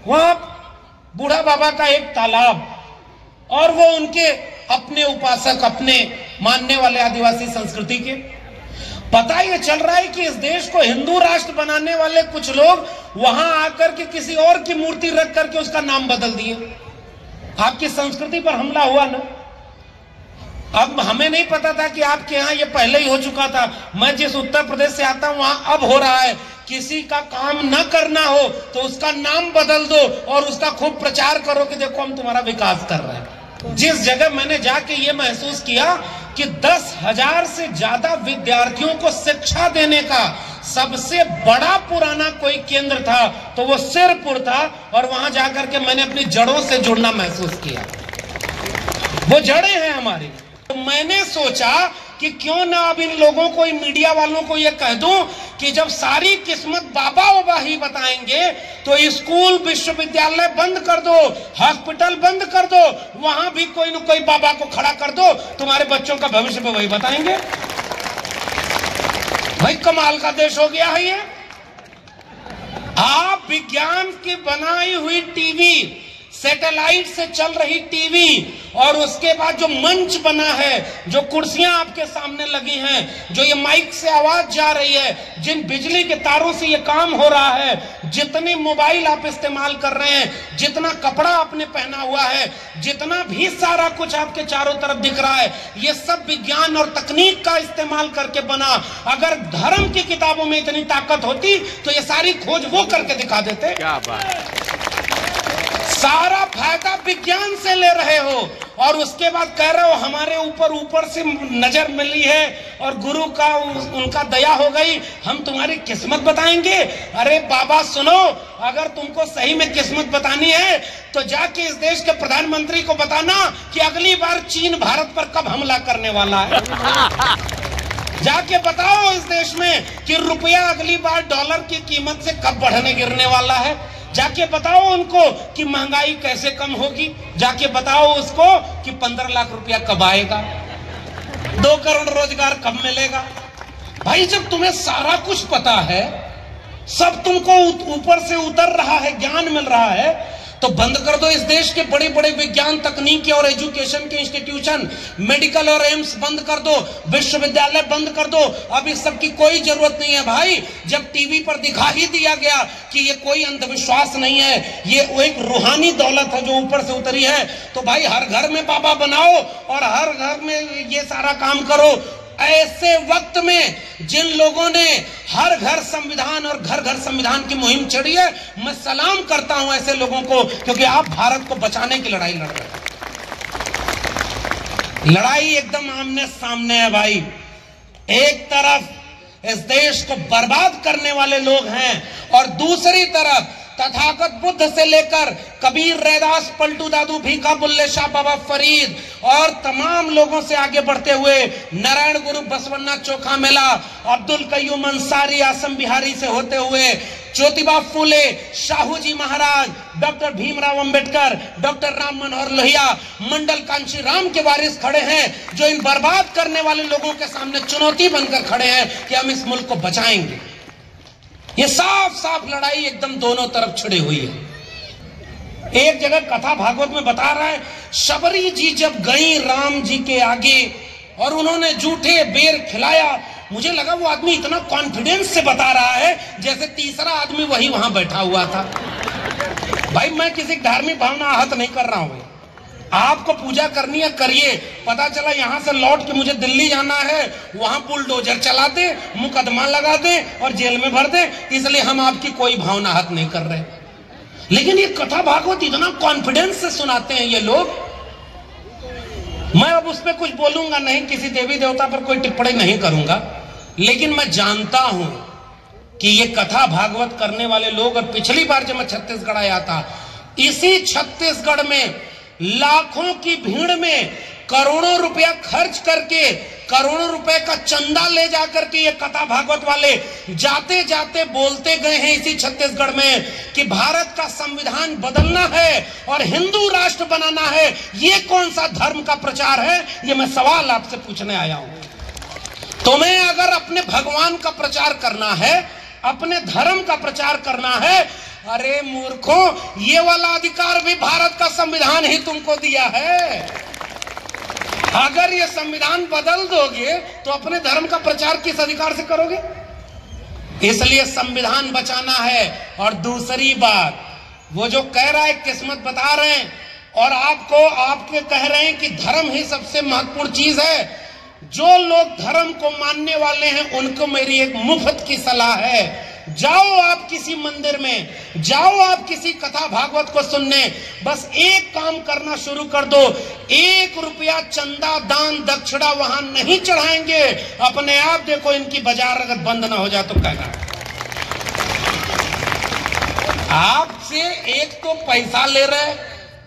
वहां बूढ़ा बाबा का एक तालाब, और वो उनके अपने उपासक, अपने मानने वाले आदिवासी संस्कृति के। पता ये चल रहा है कि इस देश को हिंदू राष्ट्र बनाने वाले कुछ लोग वहां आकर के किसी और की मूर्ति रख करके उसका नाम बदल दिए। आपकी संस्कृति पर हमला हुआ ना। अब हमें नहीं पता था कि आपके यहाँ ये पहले ही हो चुका था। मैं जिस उत्तर प्रदेश से आता हूं वहां अब हो रहा है। किसी का काम न करना हो तो उसका नाम बदल दो और उसका खूब प्रचार करो कि देखो हम तुम्हारा विकास कर रहे हैं। जिस जगह मैंने जाके ये महसूस किया कि 10,000 से ज्यादा विद्यार्थियों को शिक्षा देने का सबसे बड़ा पुराना कोई केंद्र था तो वो सिरपुर था, और वहां जाकर के मैंने अपनी जड़ों से जुड़ना महसूस किया। वो जड़ें हैं हमारी। तो मैंने सोचा कि क्यों ना अब इन लोगों को, इन मीडिया वालों को ये कह दूं कि जब सारी किस्मत बाबा बाबा ही बताएंगे तो स्कूल विश्वविद्यालय बंद कर दो, हॉस्पिटल बंद कर दो, वहां भी कोई न कोई बाबा को खड़ा कर दो, तुम्हारे बच्चों का भविष्य पे वही बताएंगे। भाई कमाल का देश हो गया है ये। आप विज्ञान की बनाई हुई टीवी, सैटेलाइट से चल रही टीवी, और उसके बाद जो मंच बना है, जो कुर्सियां आपके सामने लगी हैं, जो ये माइक से आवाज जा रही है, जिन बिजली के तारों से ये काम हो रहा है, जितने मोबाइल आप इस्तेमाल कर रहे हैं, जितना कपड़ा आपने पहना हुआ है, जितना भी सारा कुछ आपके चारों तरफ दिख रहा है, ये सब विज्ञान और तकनीक का इस्तेमाल करके बना। अगर धर्म की किताबों में इतनी ताकत होती तो ये सारी खोज वो करके दिखा देते। क्या बात। सारा फायदा विज्ञान से ले रहे हो और उसके बाद कह रहे हो हमारे ऊपर से नजर मिली है और गुरु का उनका दया हो गई, हम तुम्हारी किस्मत बताएंगे। अरे बाबा सुनो, अगर तुमको सही में किस्मत बतानी है तो जाके इस देश के प्रधानमंत्री को बताना कि अगली बार चीन भारत पर कब हमला करने वाला है। जाके बताओ इस देश में कि रुपया अगली बार डॉलर की कीमत से कब बढ़ने गिरने वाला है। जाके बताओ उनको कि महंगाई कैसे कम होगी। जाके बताओ उसको कि 15 लाख रुपया कब आएगा, 2 करोड़ रोजगार कब मिलेगा। भाई जब तुम्हें सारा कुछ पता है, सब तुमको ऊपर से उतर रहा है, ज्ञान मिल रहा है, तो बंद कर दो इस देश के बड़े बड़े विज्ञान तकनीकी और एजुकेशन के इंस्टीट्यूशन, मेडिकल और एम्स बंद कर दो, विश्वविद्यालय बंद कर दो। अब इस सब की कोई जरूरत नहीं है भाई। जब टीवी पर दिखा ही दिया गया कि ये कोई अंधविश्वास नहीं है, ये एक रूहानी दौलत है जो ऊपर से उतरी है, तो भाई हर घर में बाबा बनाओ और हर घर में ये सारा काम करो। ऐसे वक्त में जिन लोगों ने हर घर संविधान और घर घर संविधान की मुहिम छेड़ी है, मैं सलाम करता हूं ऐसे लोगों को, क्योंकि आप भारत को बचाने की लड़ाई लड़ रहे हैं। लड़ाई एकदम आमने सामने है भाई। एक तरफ इस देश को बर्बाद करने वाले लोग हैं और दूसरी तरफ तथागत बुद्ध से लेकर कबीर, रैदास, पलटू दादू, भीखा, बुल्ले शाह, बाबा फरीद और तमाम लोगों से आगे बढ़ते हुए नारायण गुरु, बसवन्ना, चोखा मेला, अब्दुल कय्यूम अंसारी, आसम बिहारी से होते हुए ज्योतिबा फूले, शाहू जी महाराज, डॉक्टर भीमराव अंबेडकर, डॉक्टर राम मनोहर लोहिया, मंडल कांशी राम के वारिस खड़े हैं, जो इन बर्बाद करने वाले लोगों के सामने चुनौती बनकर खड़े हैं कि हम इस मुल्क को बचाएंगे। ये साफ साफ लड़ाई एकदम दोनों तरफ छिड़ी हुई है। एक जगह कथा भागवत में बता रहा है, शबरी जी जब गई राम जी के आगे और उन्होंने जूठे बेर खिलाया, मुझे लगा वो आदमी इतना कॉन्फिडेंस से बता रहा है जैसे तीसरा आदमी वही वहां बैठा हुआ था। भाई मैं किसी धार्मिक भावना आहत नहीं कर रहा हूं, आपको पूजा करनी है करिए। पता चला यहां से लौट के मुझे दिल्ली जाना है, वहां बुलडोजर चला दे, मुकदमा लगा दे और जेल में भर दे, इसलिए हम आपकी कोई भावना आहत नहीं कर रहे। लेकिन ये कथा भागवत इतना कॉन्फिडेंस से सुनाते हैं ये लोग। मैं अब उस पर कुछ बोलूंगा नहीं, किसी देवी देवता पर कोई टिप्पणी नहीं करूंगा, लेकिन मैं जानता हूं कि ये कथा भागवत करने वाले लोग, और पिछली बार जब मैं छत्तीसगढ़ आया था, इसी छत्तीसगढ़ में लाखों की भीड़ में करोड़ों रुपया खर्च करके, करोड़ों रुपए का चंदा ले जाकर के ये कथा भागवत वाले जाते जाते बोलते गए हैं इसी छत्तीसगढ़ में कि भारत का संविधान बदलना है और हिंदू राष्ट्र बनाना है। ये कौन सा धर्म का प्रचार है? ये मैं सवाल आपसे पूछने आया हूं। तुम्हें अगर अपने भगवान का प्रचार करना है, अपने धर्म का प्रचार करना है, अरे मूर्खों, ये वाला अधिकार भी भारत का संविधान ही तुमको दिया है। अगर ये संविधान बदल दोगे तो अपने धर्म का प्रचार किस अधिकार से करोगे? इसलिए संविधान बचाना है। और दूसरी बात, वो जो कह रहा है किस्मत बता रहे हैं और आपके कह रहे हैं कि धर्म ही सबसे महत्वपूर्ण चीज है। जो लोग धर्म को मानने वाले हैं उनको मेरी एक मुफ्त की सलाह है, जाओ आप किसी मंदिर में, जाओ आप किसी कथा भागवत को सुनने, बस एक काम करना शुरू कर दो, 1 रुपया चंदा दान दक्षिणा वहां नहीं चढ़ाएंगे। अपने आप देखो इनकी बाजार अगर बंद ना हो जाए तो कहना। आपसे एक तो पैसा ले रहे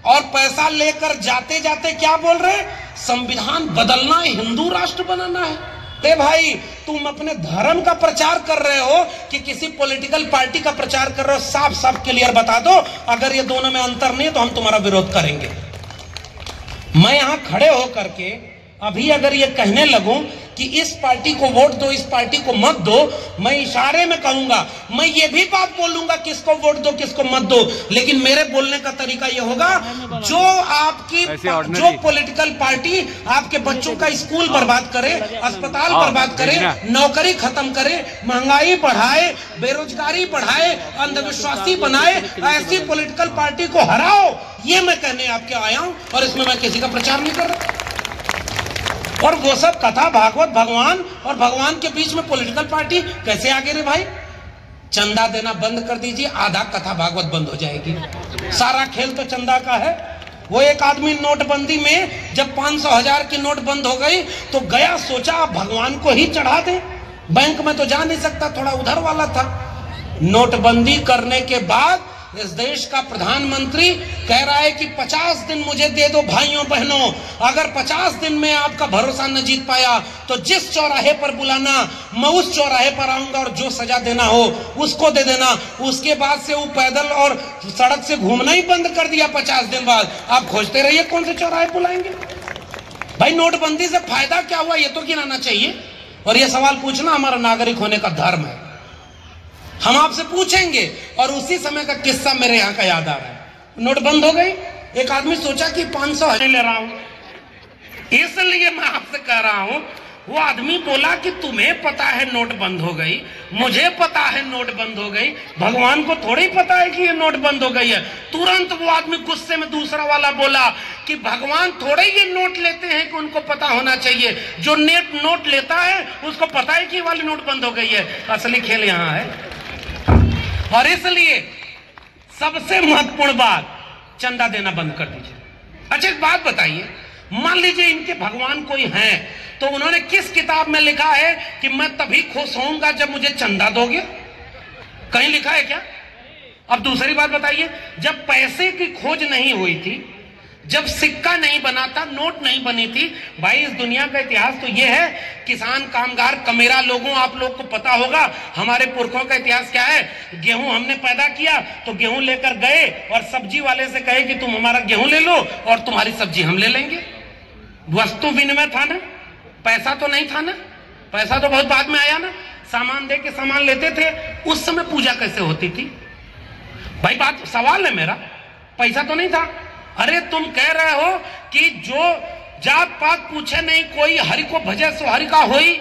और पैसा लेकर जाते जाते क्या बोल रहे, संविधान बदलना है, हिंदू राष्ट्र बनाना है। अरे भाई, तुम अपने धर्म का प्रचार कर रहे हो कि किसी पॉलिटिकल पार्टी का प्रचार कर रहे हो? साफ साफ क्लियर बता दो, अगर ये दोनों में अंतर नहीं है तो हम तुम्हारा विरोध करेंगे। मैं यहां खड़े होकर के अभी अगर ये कहने लगूं कि इस पार्टी को वोट दो, इस पार्टी को मत दो, मैं इशारे में कहूंगा, मैं ये भी बात बोलूंगा किसको वोट दो किसको मत दो, लेकिन मेरे बोलने का तरीका ये होगा, जो पॉलिटिकल पार्टी आपके बच्चों का स्कूल बर्बाद करे, अस्पताल बर्बाद करे, नौकरी खत्म करे, महंगाई बढ़ाए, बेरोजगारी बढ़ाए, अंधविश्वासी बनाए, ऐसी पॉलिटिकल पार्टी को हराओ, ये मैं कहने आपके आया हूं। और इसमें मैं किसी का प्रचार नहीं कर रहा। और वो सब कथा भागवत भगवान और भगवान के बीच में पॉलिटिकल पार्टी कैसे आगे रे भाई? चंदा देना बंद कर दीजिए, आधा कथा भागवत बंद हो जाएगी। सारा खेल तो चंदा का है। वो एक आदमी नोटबंदी में जब 500,000 की नोट बंद हो गई तो गया, सोचा भगवान को ही चढ़ा दे, बैंक में तो जा नहीं सकता, थोड़ा उधर वाला था। नोटबंदी करने के बाद इस देश का प्रधानमंत्री कह रहा है कि 50 दिन मुझे दे दो भाइयों बहनों, अगर 50 दिन में आपका भरोसा न जीत पाया तो जिस चौराहे पर बुलाना, मैं उस चौराहे पर आऊंगा और जो सजा देना हो उसको दे देना। उसके बाद से वो पैदल और सड़क से घूमना ही बंद कर दिया 50 दिन बाद। आप खोजते रहिए कौन से चौराहे बुलाएंगे। भाई, नोटबंदी से फायदा क्या हुआ ये तो गिनाना चाहिए, और ये सवाल पूछना हमारा नागरिक होने का धर्म है। हम आपसे पूछेंगे। और उसी समय का किस्सा मेरे यहाँ का याद आ रहा है। नोट बंद हो गई, एक आदमी सोचा कि 500 ले रहा हूं, इसलिए मैं आपसे कह रहा हूं। वो आदमी बोला कि तुम्हें पता है नोट बंद हो गई, मुझे पता है नोट बंद हो गई, भगवान को थोड़ी पता है कि ये नोट बंद हो गई है। तुरंत वो आदमी गुस्से में दूसरा वाला बोला कि भगवान थोड़े ये नोट लेते हैं कि उनको पता होना चाहिए, जो नोट लेता है उसको पता है कि वाली नोट बंद हो गई है। असली खेल यहाँ है। और इसलिए सबसे महत्वपूर्ण बात, चंदा देना बंद कर दीजिए। अच्छा, एक बात बताइए, मान लीजिए इनके भगवान कोई हैं, तो उन्होंने किस किताब में लिखा है कि मैं तभी खुश होऊंगा जब मुझे चंदा दोगे? कहीं लिखा है क्या? अब दूसरी बात बताइए, जब पैसे की खोज नहीं हुई थी, जब सिक्का नहीं बना था, नोट नहीं बनी थी, भाई इस दुनिया का इतिहास तो ये है, किसान कामगार कमेरा लोगों, आप लोग को पता होगा हमारे पुरखों का इतिहास क्या है। गेहूं हमने पैदा किया तो गेहूं लेकर गए और सब्जी वाले से कहे कि तुम हमारा गेहूं ले लो और तुम्हारी सब्जी हम ले लेंगे। वस्तु विनिमय था ना, पैसा तो नहीं था ना, पैसा तो बहुत बाद में आया ना। सामान दे के सामान लेते थे। उस समय पूजा कैसे होती थी भाई? बात सवाल है मेरा, पैसा तो नहीं था। अरे तुम कह रहे हो कि जो जात पात पूछे नहीं कोई, हरि को भजे सो हरि का होई,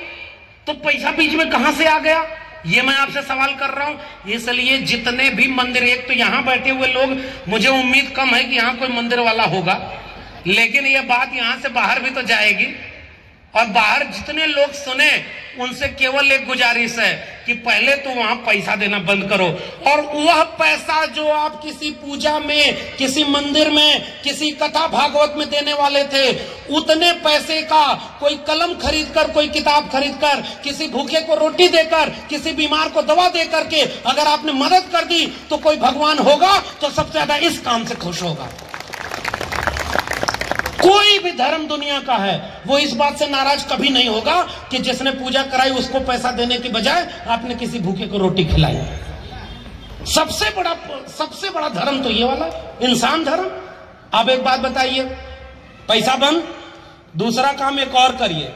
तो पैसा बीच में कहां से आ गया? ये मैं आपसे सवाल कर रहा हूं। इसलिए जितने भी मंदिर, एक तो यहां बैठे हुए लोग, मुझे उम्मीद कम है कि यहां कोई मंदिर वाला होगा, लेकिन ये बात यहां से बाहर भी तो जाएगी। और बाहर जितने लोग सुने उनसे केवल एक गुजारिश है कि पहले तो वहां पैसा देना बंद करो, और वह पैसा जो आप किसी पूजा में, किसी मंदिर में, किसी कथा भागवत में देने वाले थे, उतने पैसे का कोई कलम खरीदकर, कोई किताब खरीदकर, किसी भूखे को रोटी देकर, किसी बीमार को दवा देकर के अगर आपने मदद कर दी तो कोई भगवान होगा तो सबसे ज्यादा इस काम से खुश होगा। कोई भी धर्म दुनिया का है वो इस बात से नाराज कभी नहीं होगा कि जिसने पूजा कराई उसको पैसा देने की बजाय आपने किसी भूखे को रोटी खिलाई। सबसे बड़ा धर्म तो ये वाला, इंसान धर्म। अब एक बात बताइए, पैसा बंद, दूसरा काम एक और करिए,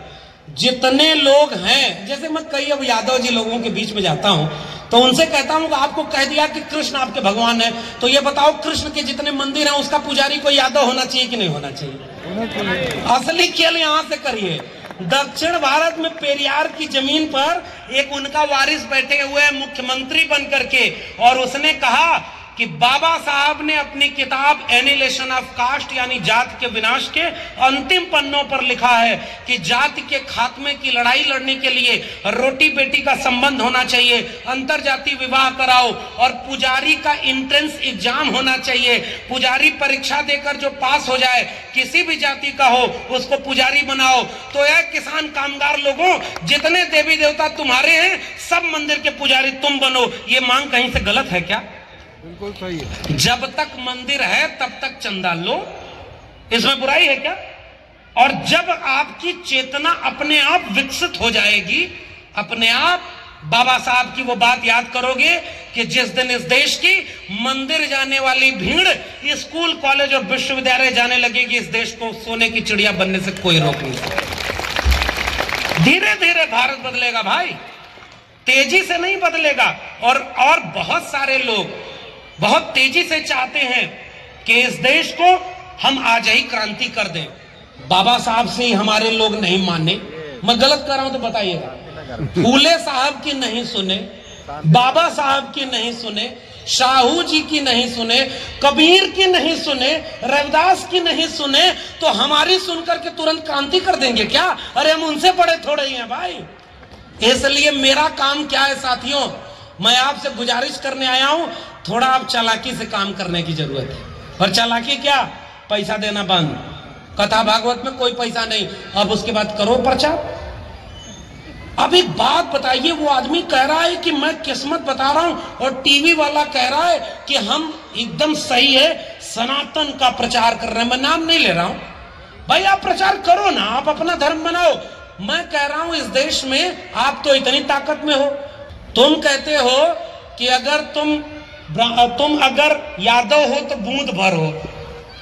जितने लोग हैं, जैसे मैं कई अब यादव जी लोगों के बीच में जाता हूं तो उनसे कहता हूं कि आपको कह दिया कि कृष्ण आपके भगवान है, तो ये बताओ कृष्ण के जितने मंदिर हैं उसका पुजारी कोई यादव होना चाहिए कि नहीं होना चाहिए? असली खेल यहां से करिए। दक्षिण भारत में पेरियार की जमीन पर एक उनका वारिस बैठे हुए हैं मुख्यमंत्री बन करके, और उसने कहा कि बाबा साहब ने अपनी किताब एनिहिलेशन ऑफ कास्ट यानी जाति के विनाश के अंतिम पन्नों पर लिखा है कि जाति के खात्मे की लड़ाई लड़ने के लिए रोटी बेटी का संबंध होना चाहिए, अंतर जाति विवाह कराओ और पुजारी का एंट्रेंस एग्जाम होना चाहिए। पुजारी परीक्षा देकर जो पास हो जाए, किसी भी जाति का हो, उसको पुजारी बनाओ। तो यह किसान कामगार लोगों, जितने देवी देवता तुम्हारे हैं सब मंदिर के पुजारी तुम बनो। ये मांग कहीं से गलत है क्या? बिल्कुल सही है। जब तक मंदिर है तब तक चंदा लो, इसमें बुराई है क्या? और जब आपकी चेतना अपने आप विकसित हो जाएगी, अपने आप बाबा साहब की वो बात याद करोगे कि जिस दिन इस देश की मंदिर जाने वाली भीड़ स्कूल कॉलेज और विश्वविद्यालय जाने लगेगी, इस देश को सोने की चिड़िया बनने से कोई रोक नहीं सकता। धीरे धीरे भारत बदलेगा भाई, तेजी से नहीं बदलेगा। और बहुत सारे लोग बहुत तेजी से चाहते हैं कि इस देश को हम आज ही क्रांति कर दें। बाबा साहब से ही हमारे लोग नहीं माने, मैं गलत कर रहा हूं तो बताइएगा। फूले साहब की नहीं सुने, बाबा साहब की नहीं सुने, शाहू जी की नहीं सुने, कबीर की नहीं सुने, रविदास की नहीं सुने, तो हमारी सुनकर के तुरंत क्रांति कर देंगे क्या? अरे हम उनसे बड़े थोड़े ही हैं भाई। इसलिए मेरा काम क्या है साथियों, मैं आपसे गुजारिश करने आया हूं, थोड़ा आप चालाकी से काम करने की जरूरत है। और चालाकी क्या? पैसा देना बंद। कथा भागवत में कोई पैसा नहीं, अब उसके बाद करो प्रचार। अब एक बात बताइए, वो आदमी कह रहा है कि मैं किस्मत बता रहा हूं, और टीवी वाला कह रहा है कि हम एकदम सही है, सनातन का प्रचार कर रहे हैं। मैं नाम नहीं ले रहा हूं भाई, आप प्रचार करो ना, आप अपना धर्म बनाओ। मैं कह रहा हूं इस देश में आप तो इतनी ताकत में हो, तुम कहते हो कि अगर तुम अगर यादव हो तो बूंद भर हो,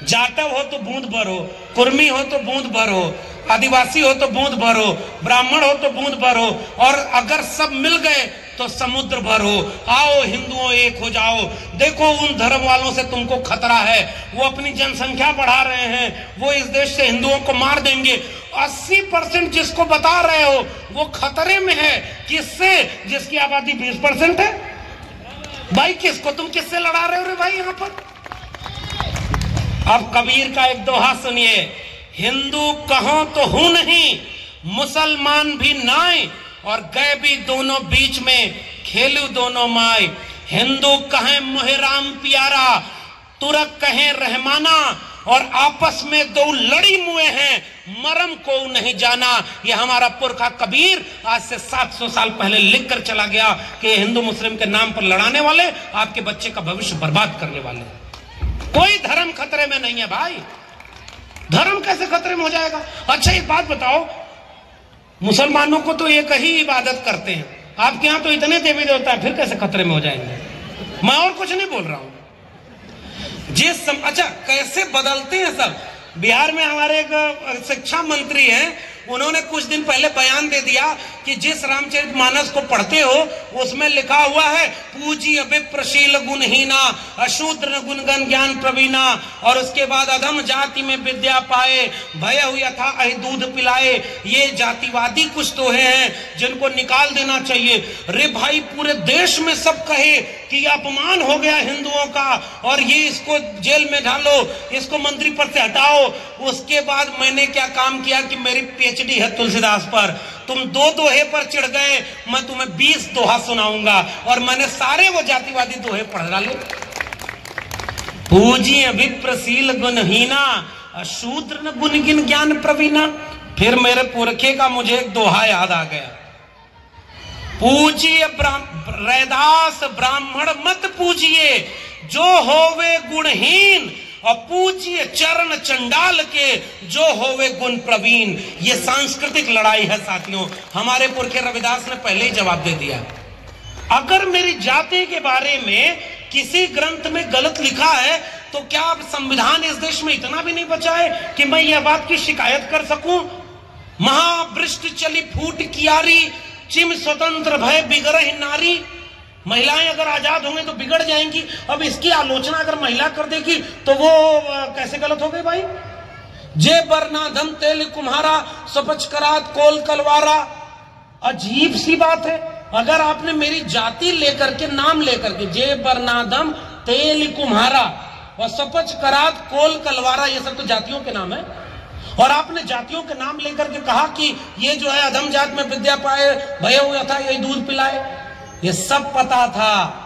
जाटव हो तो बूंद भर हो, कुर्मी हो तो बूंद भर हो, आदिवासी हो तो बूंद भर हो, ब्राह्मण हो तो बूंद भर हो, और अगर सब मिल गए तो समुद्र भर हो। आओ हिंदुओं एक हो जाओ। देखो उन धर्म वालों से तुमको खतरा है, वो अपनी जनसंख्या बढ़ा रहे हैं, वो इस देश से हिंदुओं को मार देंगे। 80% जिसको बता रहे हो वो खतरे में है। किससे? जिसकी आबादी 20% है। भाई किसको तुम किससे लड़ा रहे हो रे भाई यहां पर? अब कबीर का एक दोहा सुनिए, हिंदू कहो तो हूं नहीं, मुसलमान भी नाय, और गए भी दोनों बीच में, खेलू दोनों माय। हिंदू कहें मोहे राम प्यारा, तुरक कहें रहमाना, और आपस में दो लड़ी मुए हैं, मरम को नहीं जाना। ये हमारा पुरखा कबीर आज से 700 साल पहले लिख कर चला गया कि हिंदू मुस्लिम के नाम पर लड़ाने वाले आपके बच्चे का भविष्य बर्बाद करने वाले। कोई धर्म खतरे में नहीं है भाई। धर्म कैसे खतरे में हो जाएगा? अच्छा एक बात बताओ, मुसलमानों को तो एक ही इबादत करते हैं, आपके यहां तो इतने देवी देवता है, फिर कैसे खतरे में हो जाएंगे? मैं और कुछ नहीं बोल रहा हूं। अच्छा कैसे बदलते हैं सब। बिहार में हमारे एक शिक्षा मंत्री हैं, उन्होंने कुछ दिन पहले बयान दे दिया कि जिस रामचरितमानस को पढ़ते हो उसमें लिखा हुआ है पूजी विप्रशील गुणहीना, अशूद्र गुणगन ज्ञान प्रवीणा, और उसके बाद अधम जाति में विद्या पाए, भय हुआ था अहि दूध पिलाए। ये जातिवादी कुछ तो हैं जिनको निकाल देना चाहिए। रे भाई पूरे देश में सब कहे कि ये अपमान हो गया हिंदुओं का और ये इसको जेल में डालो, इसको मंत्री पद से हटाओ। उसके बाद मैंने क्या काम किया कि मेरी पीएचडी है तुलसीदास पर, तुम 2 दोहे पर चिढ़ गए, मैं तुम्हें 20 दोहा सुनाऊंगा, और मैंने सारे वो जातिवादी दोहे पढ़ डाले। पूजी विप्रशील गुणहीना, अशूद्र न गुणगिन ज्ञान प्रवीणा। फिर मेरे पुरखे का मुझे एक दोहा याद आ गया, पूजिए रैदास ब्राह्मण मत पूजिए, जो होवे गुणहीन, और पूजिए चरण चंडाल के, जो होवे गुण प्रवीण। ये सांस्कृतिक लड़ाई है साथियों। हमारे पुरखे रविदास ने पहले ही जवाब दे दिया। अगर मेरी जाति के बारे में किसी ग्रंथ में गलत लिखा है तो क्या अब संविधान इस देश में इतना भी नहीं बचा है कि मैं यह बात की शिकायत कर सकूं? महावृष्टि चली फूट कियारी, चिम स्वतंत्र भय बिगड़हि नारी। महिलाएं अगर आजाद होंगे तो बिगड़ जाएंगी। अब इसकी आलोचना अगर महिला कर देगी तो वो कैसे गलत हो गई भाई। जे बरनाधम तेल कुम्हारा सपच करात कोल कलवारा। अजीब सी बात है, अगर आपने मेरी जाति लेकर के नाम लेकर के जे बरनाधम तेल कुम्हारा और सपच करात कोल कलवारा, ये सब तो जातियों के नाम है, और आपने जातियों के नाम लेकर के कहा कि ये जो है अधम जात में विद्या पाए भय हुआ था यही दूध पिलाए, ये सब पता था।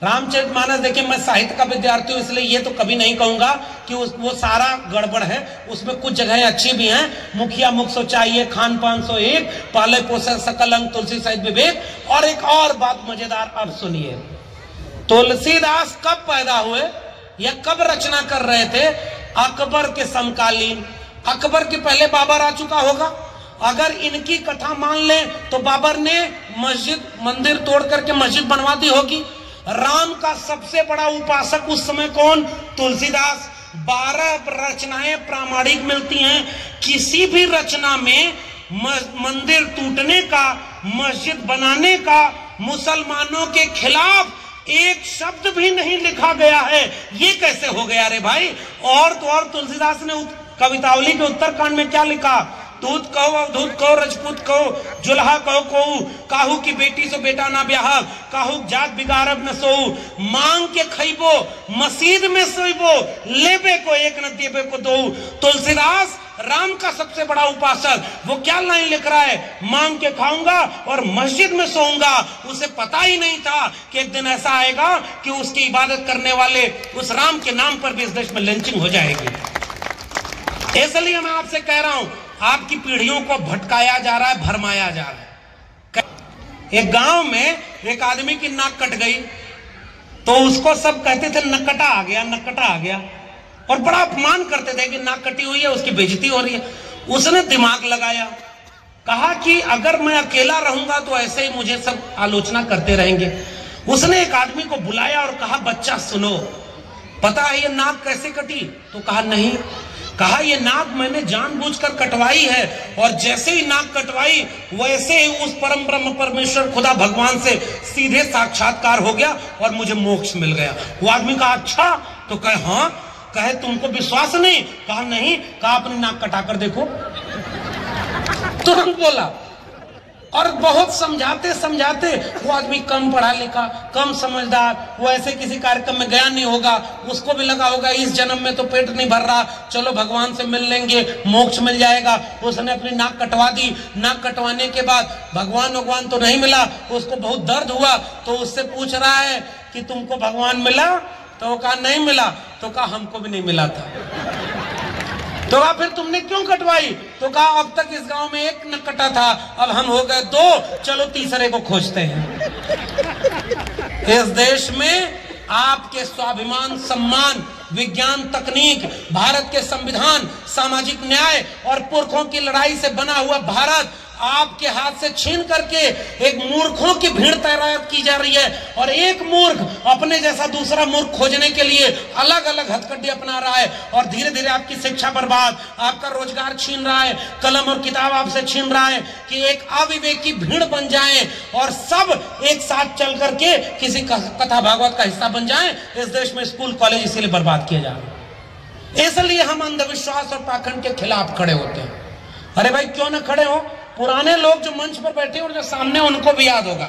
रामचरितमानस देखिए, मैं साहित्य का विद्यार्थी हूं इसलिए ये तो कभी नहीं कहूंगा कि वो सारा गड़बड़ है, उसमें कुछ जगहें अच्छी भी हैं। मुखिया मुख सो चाहिए, खान पान सो एक, पाले पोषण सकल अंग तुलसी सहित विवेक। और एक और बात मजेदार, अब सुनिए, तुलसीदास कब पैदा हुए या कब रचना कर रहे थे? अकबर के समकालीन। अकबर के पहले बाबर आ चुका होगा। अगर इनकी कथा मान लें तो बाबर ने मस्जिद मंदिर तोड़ करके मस्जिद बनवा दी होगी। राम का सबसे बड़ा उपासक उस समय कौन? तुलसीदास। 12 रचनाएं प्रामाणिक मिलती हैं। किसी भी रचना में मंदिर टूटने का, मस्जिद बनाने का, मुसलमानों के खिलाफ एक शब्द भी नहीं लिखा गया है। ये कैसे हो गया रे भाई? और तो और तुलसीदास ने कवितावली के उत्तरकांड में क्या लिखा? दूध कहो अवधूत कहो रजपूत कहो जुल्हा कहो कहू, काहू की बेटी से बेटा ना ब्याह, काहू जात बिगाड़ब न सोऊ, मांग के खइबो मस्जिद में सोइबो, लेबे को एक न देबे को दो। तुलसीदास राम का सबसे बड़ा उपासक, वो क्या लाइन लिख रहा है? मांग के खाऊंगा और मस्जिद में सोऊंगा। उसे पता ही नहीं था कि एक दिन ऐसा आएगा कि उसकी इबादत करने वाले उस राम के नाम पर भी इस देश में लिंचिंग हो जाएगी। इसलिए मैं आपसे कह रहा हूं, आपकी पीढ़ियों को भटकाया जा रहा है, भरमाया जा रहा है। एक गांव में एक आदमी की नाक कट गई तो उसको सब कहते थे नक्कटा आ गया, नक्कटा आ गया, और बड़ा अपमान करते थे कि नाक कटी हुई है, उसकी बेइज्जती हो रही है। उसने दिमाग लगाया, कहा कि अगर मैं अकेला रहूंगा तो ऐसे ही मुझे सब आलोचना करते रहेंगे। उसने एक आदमी को बुलाया और कहा, बच्चा सुनो, पता है ये नाक कैसे कटी? तो कहा नहीं। कहा ये नाक मैंने जानबूझकर कटवाई है, और जैसे ही नाक कटवाई वैसे ही उस परम ब्रह्म परमेश्वर खुदा भगवान से सीधे साक्षात्कार हो गया और मुझे मोक्ष मिल गया। वो आदमी कहा अच्छा? तो कहे हाँ। कहे तुमको विश्वास नहीं? कहा नहीं। कहा अपनी नाक कटाकर देखो। तुरंत बोला। और बहुत समझाते समझाते वो आदमी कम पढ़ा लिखा, कम समझदार, वो ऐसे किसी कार्यक्रम में गया नहीं होगा, उसको भी लगा होगा इस जन्म में तो पेट नहीं भर रहा, चलो भगवान से मिल लेंगे, मोक्ष मिल जाएगा। उसने अपनी नाक कटवा दी। नाक कटवाने के बाद भगवान तो नहीं मिला, उसको बहुत दर्द हुआ। तो उससे पूछ रहा है कि तुमको भगवान मिला? तो कहा नहीं मिला। तो कहा हमको भी नहीं मिला था। तो कहा फिर तुमने क्यों कटवाई? तो कहा अब तक इस गांव में एक न कटा था, अब हम हो गए 2, चलो तीसरे को खोजते हैं। इस देश में आपके स्वाभिमान, सम्मान, विज्ञान, तकनीक, भारत के संविधान, सामाजिक न्याय और पुरखों की लड़ाई से बना हुआ भारत आपके हाथ से छीन करके एक मूर्खों की भीड़ तैनात की जा रही है। और एक मूर्ख अपने जैसा दूसरा मूर्ख खोजने के लिए अलग अलग हथकंडे अपना रहा है, और धीरे धीरे आपकी शिक्षा बर्बाद, आपका रोजगार छीन रहा है, कलम और किताब आपसे छीन रहा है कि एक अविवेकी भीड़ बन जाएं और सब एक साथ चल करके किसी कथा भागवत का हिस्सा बन जाएं। इस देश में स्कूल कॉलेज इसीलिए बर्बाद किए जा रहे हैं। इसलिए हम अंधविश्वास और पाखंड के खिलाफ खड़े होते हैं। अरे भाई क्यों ना खड़े हो? पुराने लोग जो मंच पर बैठे और जो सामने, उनको भी याद होगा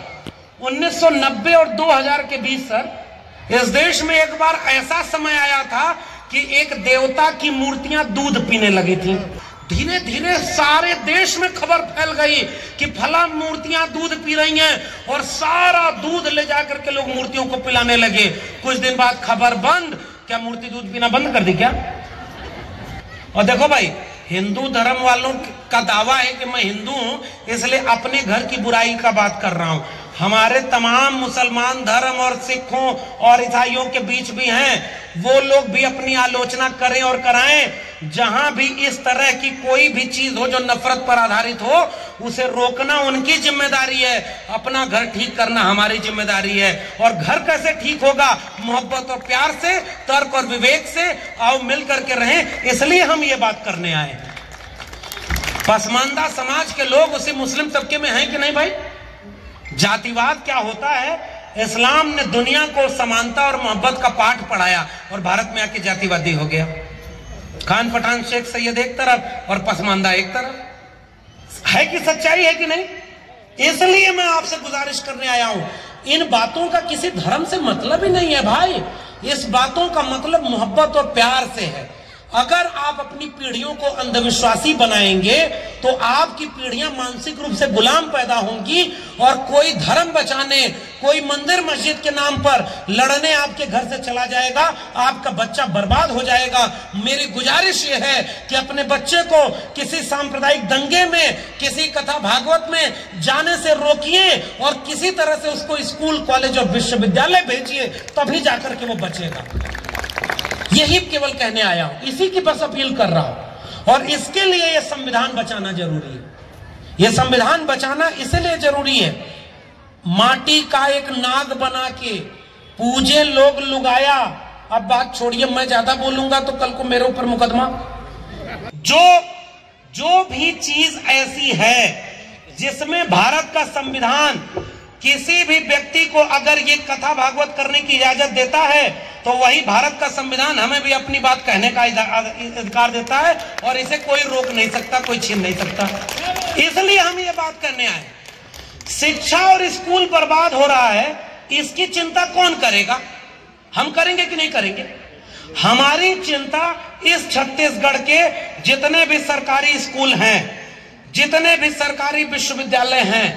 1990 और 2000 के बीच सर इस देश में एक बार ऐसा समय आया था कि एक देवता की मूर्तियां दूध पीने लगी थी। धीरे धीरे सारे देश में खबर फैल गई कि फला मूर्तियां दूध पी रही हैं, और सारा दूध ले जाकर के लोग मूर्तियों को पिलाने लगे। कुछ दिन बाद खबर बंद। क्या मूर्ति दूध पीना बंद कर दी क्या? और देखो भाई, हिंदू धर्म वालों का दावा है कि मैं हिंदू हूं इसलिए अपने घर की बुराई का बात कर रहा हूं। हमारे तमाम मुसलमान धर्म और सिखों और ईसाइयों के बीच भी हैं, वो लोग भी अपनी आलोचना करें और कराएं। जहां भी इस तरह की कोई भी चीज हो जो नफरत पर आधारित हो, उसे रोकना उनकी जिम्मेदारी है, अपना घर ठीक करना हमारी जिम्मेदारी है। और घर कैसे ठीक होगा? मोहब्बत और प्यार से, तर्क और विवेक से। आओ मिल करके रहें, इसलिए हम ये बात करने आए। पसमानदा समाज के लोग उसी मुस्लिम तबके में हैं कि नहीं भाई? जातिवाद क्या होता है इस्लाम ने दुनिया को समानता और मोहब्बत का पाठ पढ़ाया और भारत में आके जातिवादी हो गया। खान पठान शेख सैयद एक तरफ और पसमानदा एक तरफ। है कि सच्चाई है कि नहीं? इसलिए मैं आपसे गुजारिश करने आया हूं, इन बातों का किसी धर्म से मतलब ही नहीं है भाई। इस बातों का मतलब मोहब्बत और प्यार से है। अगर आप अपनी पीढ़ियों को अंधविश्वासी बनाएंगे तो आपकी पीढ़ियां मानसिक रूप से गुलाम पैदा होंगी और कोई धर्म बचाने, कोई मंदिर मस्जिद के नाम पर लड़ने आपके घर से चला जाएगा, आपका बच्चा बर्बाद हो जाएगा। मेरी गुजारिश यह है कि अपने बच्चे को किसी सांप्रदायिक दंगे में, किसी कथा भागवत में जाने से रोकिए और किसी तरह से उसको स्कूल, कॉलेज और विश्वविद्यालय भेजिए, तभी जाकर के वो बचेगा। यही केवल कहने आया हूं, इसी की बस अपील कर रहा हूं। और इसके लिए यह संविधान बचाना जरूरी है। यह संविधान बचाना इसलिए जरूरी है, माटी का एक नाग बना के पूजे लोग लुगाया। अब बात छोड़िए, मैं ज्यादा बोलूंगा तो कल को मेरे ऊपर मुकदमा। जो भी चीज ऐसी है जिसमें भारत का संविधान किसी भी व्यक्ति को अगर ये कथा भागवत करने की इजाजत देता है तो वही भारत का संविधान हमें भी अपनी बात कहने का अधिकार देता है और इसे कोई रोक नहीं सकता, कोई छीन नहीं सकता। इसलिए हम ये बात करने आए। शिक्षा और स्कूल बर्बाद हो रहा है, इसकी चिंता कौन करेगा? हम करेंगे कि नहीं करेंगे? हमारी चिंता इस छत्तीसगढ़ के जितने भी सरकारी स्कूल हैं, जितने भी सरकारी विश्वविद्यालय हैं,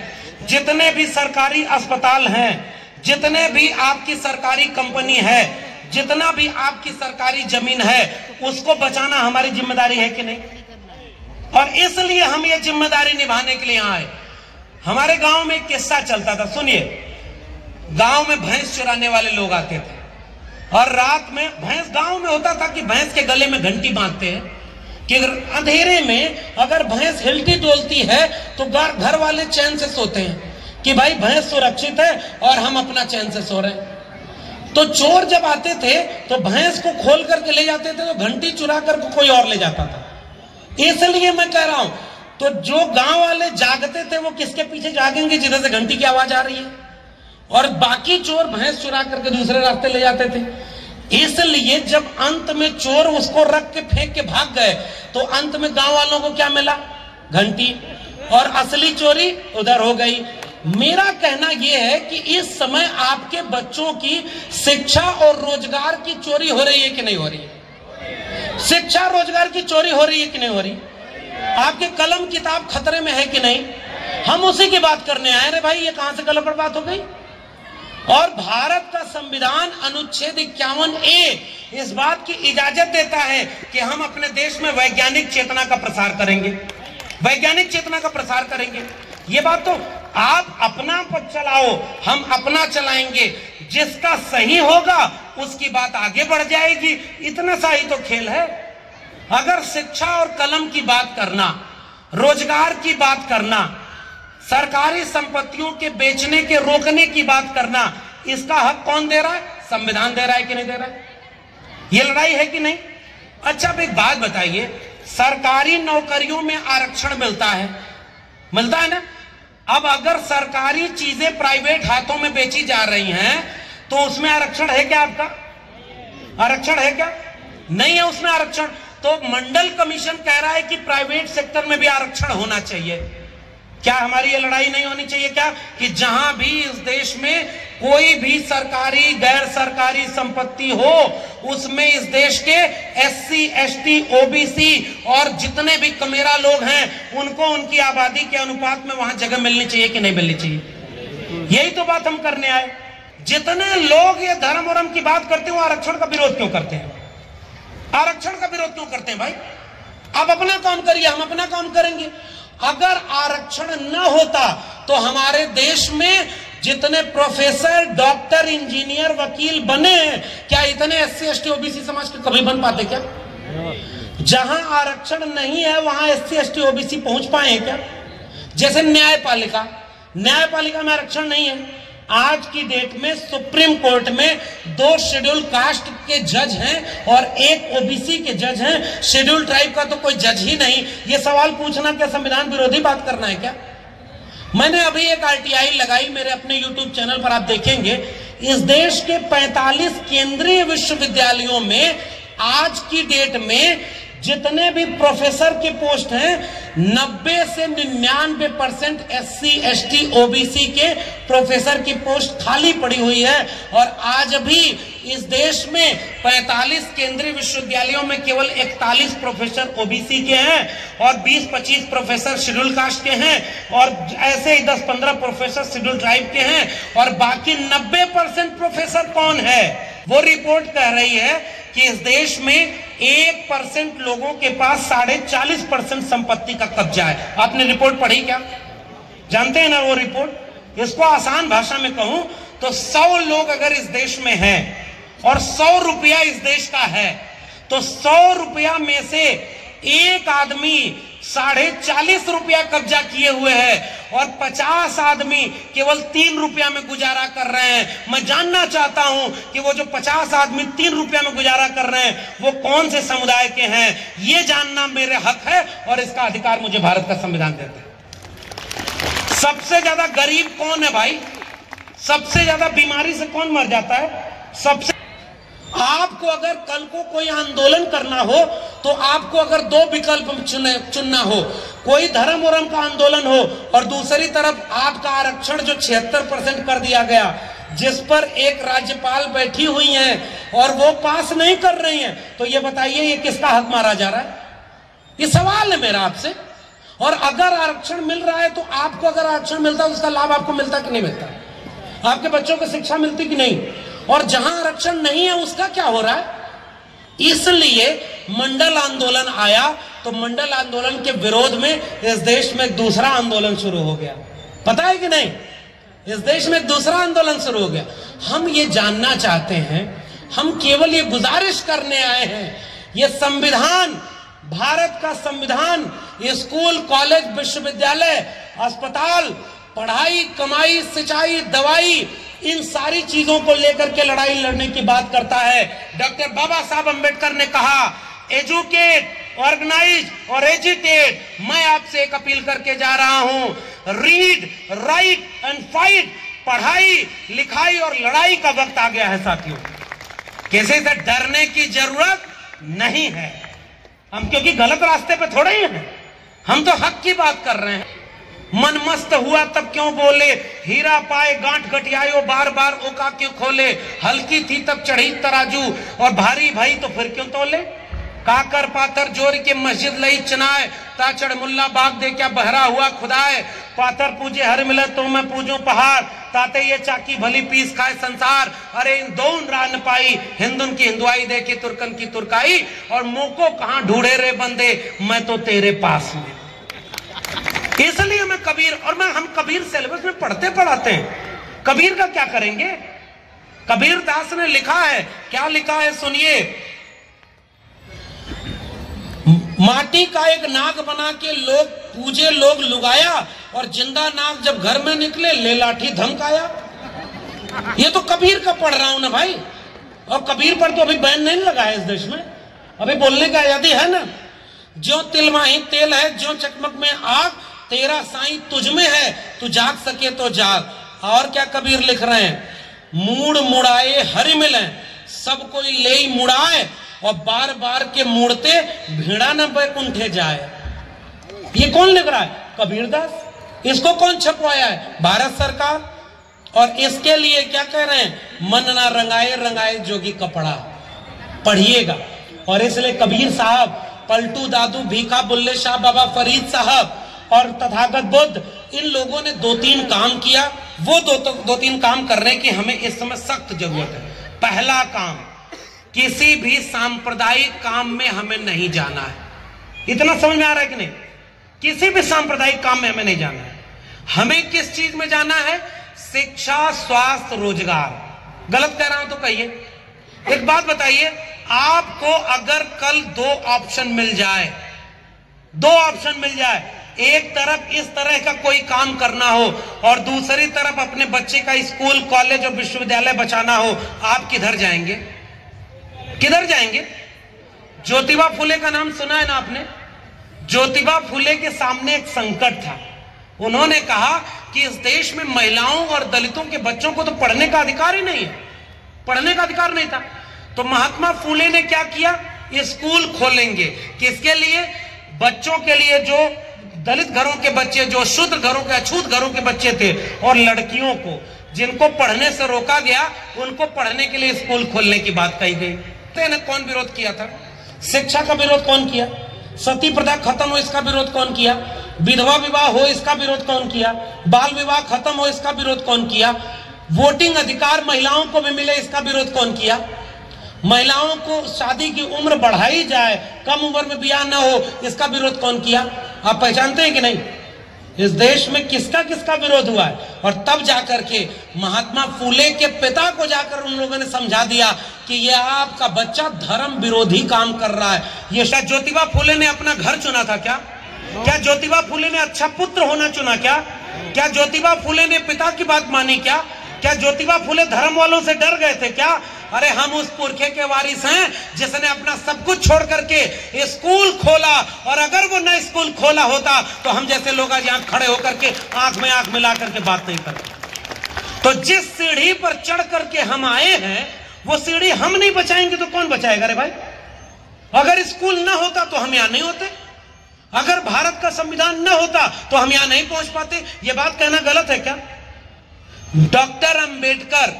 जितने भी सरकारी अस्पताल हैं, जितने भी आपकी सरकारी कंपनी है, जितना भी आपकी सरकारी जमीन है, उसको बचाना हमारी जिम्मेदारी है कि नहीं? और इसलिए हम ये जिम्मेदारी निभाने के लिए आए। हमारे गांव में एक किस्सा चलता था, सुनिए। गांव में भैंस चुराने वाले लोग आते थे और रात में भैंस, गांव में होता था कि भैंस के गले में घंटी बांधते हैं कि अंधेरे में अगर भैंस हिलती डोलती है तो घर वाले चैन से सोते हैं कि भाई भैंस सुरक्षित है और हम अपना चैन से सो रहे हैं। तो चोर जब आते थे तो भैंस को खोल करके ले जाते थे, तो घंटी चुरा करके कोई और ले जाता था। इसलिए मैं कह रहा हूं, तो जो गांव वाले जागते थे वो किसके पीछे जागेंगे? जिधर से घंटी की आवाज आ रही है। और बाकी चोर भैंस चुरा करके दूसरे रास्ते ले जाते थे। इसलिए जब अंत में चोर उसको रख के फेंक के भाग गए तो अंत में गांव वालों को क्या मिला? घंटी। और असली चोरी उधर हो गई। मेरा कहना यह है कि इस समय आपके बच्चों की शिक्षा और रोजगार की चोरी हो रही है कि नहीं हो रही है? शिक्षा रोजगार की चोरी हो रही है कि नहीं हो रही? आपके कलम किताब खतरे में है कि नहीं? हम उसी की बात करने आए। रे भाई, ये कहां से गलत बात हो गई? और भारत का संविधान अनुच्छेद 51A इस बात की इजाजत देता है कि हम अपने देश में वैज्ञानिक चेतना का प्रसार करेंगे, वैज्ञानिक चेतना का प्रसार करेंगे। ये बात तो आप अपना पद चलाओ, हम अपना चलाएंगे। जिसका सही होगा उसकी बात आगे बढ़ जाएगी। इतना सा ही तो खेल है। अगर शिक्षा और कलम की बात करना, रोजगार की बात करना, सरकारी संपत्तियों के बेचने के रोकने की बात करना, इसका हक कौन दे रहा है? संविधान दे रहा है कि नहीं दे रहा है? ये लड़ाई है कि नहीं? अच्छा, अब एक बात बताइए, सरकारी नौकरियों में आरक्षण मिलता है ना? अब अगर सरकारी चीजें प्राइवेट हाथों में बेची जा रही हैं तो उसमें आरक्षण है क्या? आपका आरक्षण है क्या? नहीं है उसमें आरक्षण। तो मंडल कमीशन कह रहा है कि प्राइवेट सेक्टर में भी आरक्षण होना चाहिए। क्या हमारी ये लड़ाई नहीं होनी चाहिए क्या कि जहां भी इस देश में कोई भी सरकारी गैर सरकारी संपत्ति हो उसमें इस देश के SC, ST, OBC और जितने भी कमेरा लोग हैं उनको उनकी आबादी के अनुपात में वहां जगह मिलनी चाहिए कि नहीं मिलनी चाहिए? यही तो बात हम करने आए। जितने लोग ये धर्म वरम की बात करते हैं वो आरक्षण का विरोध क्यों करते हैं? आरक्षण का विरोध क्यों करते हैं भाई? आप अपना काम करिए, हम अपना काम करेंगे। अगर आरक्षण न होता तो हमारे देश में जितने प्रोफेसर, डॉक्टर, इंजीनियर, वकील बने हैं, क्या इतने SC, ST, OBC समाज के कभी बन पाते क्या? जहां आरक्षण नहीं है वहां SC, ST, OBC पहुंच पाए क्या? जैसे न्यायपालिका में आरक्षण नहीं है। आज की डेट में सुप्रीम कोर्ट में 2 शेड्यूल कास्ट के जज हैं और 1 OBC के जज हैं। शेड्यूल ट्राइब का तो कोई जज ही नहीं। ये सवाल पूछना क्या संविधान विरोधी बात करना है क्या? मैंने अभी एक आरटीआई लगाई मेरे अपने यूट्यूब चैनल पर, आप देखेंगे इस देश के 45 केंद्रीय विश्वविद्यालयों में आज की डेट में जितने भी प्रोफेसर के पोस्ट हैं 90 से 99% SC ST OBC के प्रोफेसर की पोस्ट खाली पड़ी हुई है। और आज भी इस देश में 45 केंद्रीय विश्वविद्यालयों में केवल 41 प्रोफेसर OBC के हैं और 20-25 प्रोफेसर शेड्यूल कास्ट के हैं और ऐसे ही 10-15 प्रोफेसर शेड्यूल ट्राइब के हैं और बाकी 90% प्रोफेसर कौन है? वो रिपोर्ट कह रही है कि इस देश में 1% लोगों के पास 40.5% संपत्ति का कब्जा है। आपने रिपोर्ट पढ़ी क्या? जानते हैं ना वो रिपोर्ट? इसको आसान भाषा में कहूं तो 100 लोग अगर इस देश में हैं और 100 रुपया इस देश का है तो 100 रुपया में से एक आदमी 40.5 रुपया कब्जा किए हुए हैं और 50 आदमी केवल 3 रुपया में गुजारा कर रहे हैं। मैं जानना चाहता हूं कि वो जो 50 आदमी 3 रुपया में गुजारा कर रहे हैं वो कौन से समुदाय के हैं? ये जानना मेरे हक है और इसका अधिकार मुझे भारत का संविधान देता है। सबसे ज्यादा गरीब कौन है भाई? सबसे ज्यादा बीमारी से कौन मर जाता है? सबसे आपको अगर कल को कोई आंदोलन करना हो तो आपको अगर 2 विकल्प चुनना हो, कोई धर्म वरम का आंदोलन हो और दूसरी तरफ आपका आरक्षण जो 76% कर दिया गया, जिस पर एक राज्यपाल बैठी हुई हैं और वो पास नहीं कर रही हैं, तो ये बताइए ये किसका हक मारा जा रहा है? ये सवाल है मेरा आपसे। और अगर आरक्षण मिल रहा है तो आपको अगर आरक्षण मिलता है उसका लाभ आपको मिलता कि नहीं मिलता? आपके बच्चों को शिक्षा मिलती कि नहीं? और जहां आरक्षण नहीं है उसका क्या हो रहा है? इसलिए मंडल आंदोलन आया तो मंडल आंदोलन के विरोध में इस देश में दूसरा आंदोलन शुरू हो गया। पता है कि नहीं? इस देश में दूसरा आंदोलन शुरू हो गया। हम ये जानना चाहते हैं, हम केवल ये गुजारिश करने आए हैं, ये संविधान, भारत का संविधान, स्कूल कॉलेज विश्वविद्यालय अस्पताल, पढ़ाई कमाई सिंचाई दवाई, इन सारी चीजों को लेकर के लड़ाई लड़ने की बात करता है। डॉक्टर बाबा साहब अंबेडकर ने कहा एजुकेट, ऑर्गेनाइज और एजिटेट। मैं आपसे एक अपील करके जा रहा हूं, रीड, राइट एंड फाइट। पढ़ाई लिखाई और लड़ाई का वक्त आ गया है साथियों। किसी से डरने की जरूरत नहीं है। हम क्योंकि गलत रास्ते पे थोड़े ही हैं, हम तो हक की बात कर रहे हैं। मन मस्त हुआ तब क्यों बोले, हीरा पाए गांठ गटियायो बार बार ओका क्यों खोले, हल्की थी तब चढ़ी तराजू और भारी भाई तो फिर क्यों तोले। काकर पाथर जोर के मस्जिद लई चनाए, ताचड़ मुल्ला बाग दे क्या बहरा हुआ खुदाए। पाथर पूजे हर मिले तो मैं पूजूं पहाड़, ताते ये चाकी भली पीस खाए संसार। अरे इन दो राह न पाई, हिंदुन की हिंदुआई दे के तुर्कन की तुर्काई। और मोको कहां ढूंढे रे बंदे, मैं तो तेरे पास में। इसलिए मैं कबीर, और हम कबीर सिलेबस में पढ़ते पढ़ाते हैं। कबीर का क्या करेंगे? कबीर दास ने लिखा है, क्या लिखा है सुनिए। माटी का एक नाग बना के लोग पूजे लोग लुगाया, और जिंदा नाग जब घर में निकले ले लाठी धमकाया। ये तो कबीर का पढ़ रहा हूं ना भाई। और कबीर पर तो अभी बैन नहीं लगा है इस देश में, अभी बोलने का आजादी है ना। ज्यो तिल माही तेल है, ज्यो चकमक में आग, तेरा साईं तुझ में है, तू जाग सके तो जाग। और क्या कबीर लिख रहे हैं, मूड मुड़ाए हरि मिले, सब कोई ले मुड़ाए, और बार बार के मुड़ते भीड़ा न बैकुंठे जाए। ये कौन लिख रहा है? कबीरदास। इसको कौन छपवाया है? भारत सरकार। और इसके लिए क्या कह रहे हैं, मन ना रंगाए रंगाए जोगी कपड़ा। पढ़िएगा। और इसलिए कबीर साहब, पलटू दादू, भीखा बुल्ले शाह बाबा फरीद साहब और तथागत बुद्ध, इन लोगों ने 2-3 काम किया। वो दो तीन काम करने की हमें इस समय सख्त जरूरत है। पहला काम, किसी भी सांप्रदायिक काम में हमें नहीं जाना है। इतना समझ में आ रहा है कि नहीं? किसी भी सांप्रदायिक काम में हमें नहीं जाना है। हमें किस चीज में जाना है? शिक्षा, स्वास्थ्य, रोजगार। गलत कह रहा हूं तो कहिए। एक बात बताइए, आपको अगर कल 2 ऑप्शन मिल जाए, 2 ऑप्शन मिल जाए, एक तरफ इस तरह का कोई काम करना हो और दूसरी तरफ अपने बच्चे का स्कूल कॉलेज और विश्वविद्यालय बचाना हो, आप किधर जाएंगे? किधर जाएंगे? ज्योतिबा फुले का नाम सुना है ना आपने? ज्योतिबा फुले के सामने एक संकट था। उन्होंने कहा कि इस देश में महिलाओं और दलितों के बच्चों को तो पढ़ने का अधिकार ही नहीं है, पढ़ने का अधिकार नहीं था। तो महात्मा फुले ने क्या किया, स्कूल खोलेंगे। किसके लिए? बच्चों के लिए, जो दलित घरों के बच्चे, जो शुद्र घरों के, अछूत घरों के बच्चे थे, और लड़कियों को जिनको पढ़ने से रोका गया, उनको पढ़ने के लिए स्कूल खोलने की बात कही गई। कौन विरोध किया था? शिक्षा का विरोध कौन किया? सती प्रथा खत्म हो इसका विरोध कौन किया? विधवा विवाह हो इसका विरोध कौन किया? बाल विवाह खत्म हो इसका विरोध कौन किया? वोटिंग अधिकार महिलाओं को भी मिले इसका विरोध कौन किया? महिलाओं को शादी की उम्र बढ़ाई जाए, कम उम्र में ब्याह ना हो, इसका विरोध कौन किया? आप पहचानते हैं कि नहीं? इस देश में किसका किसका विरोध हुआ है? और तब जाकर के महात्मा फुले के पिता को जाकर उन लोगों ने समझा दिया कि यह आपका बच्चा धर्म विरोधी काम कर रहा है। ये शायद ज्योतिबा फुले ने अपना घर चुना था क्या? क्या ज्योतिबा फुले ने अच्छा पुत्र होना चुना क्या? क्या ज्योतिबा फुले ने पिता की बात मानी क्या? क्या ज्योतिबा फुले धर्म वालों से डर गए थे क्या? अरे हम उस पुरखे के वारिस हैं जिसने अपना सब कुछ छोड़ करके स्कूल खोला, और अगर वो न स्कूल खोला होता तो हम जैसे लोग आज यहाँ खड़े होकर के आंख में आंख मिला करके बात नहीं करते। तो जिस सीढ़ी पर चढ़ करके हम आए हैं, वो सीढ़ी हम नहीं बचाएंगे तो कौन बचाएगा? रे भाई, अगर स्कूल ना होता तो हम यहां नहीं होते, अगर भारत का संविधान न होता तो हम यहां नहीं पहुंच पाते। ये बात कहना गलत है क्या? डॉक्टर अंबेडकर,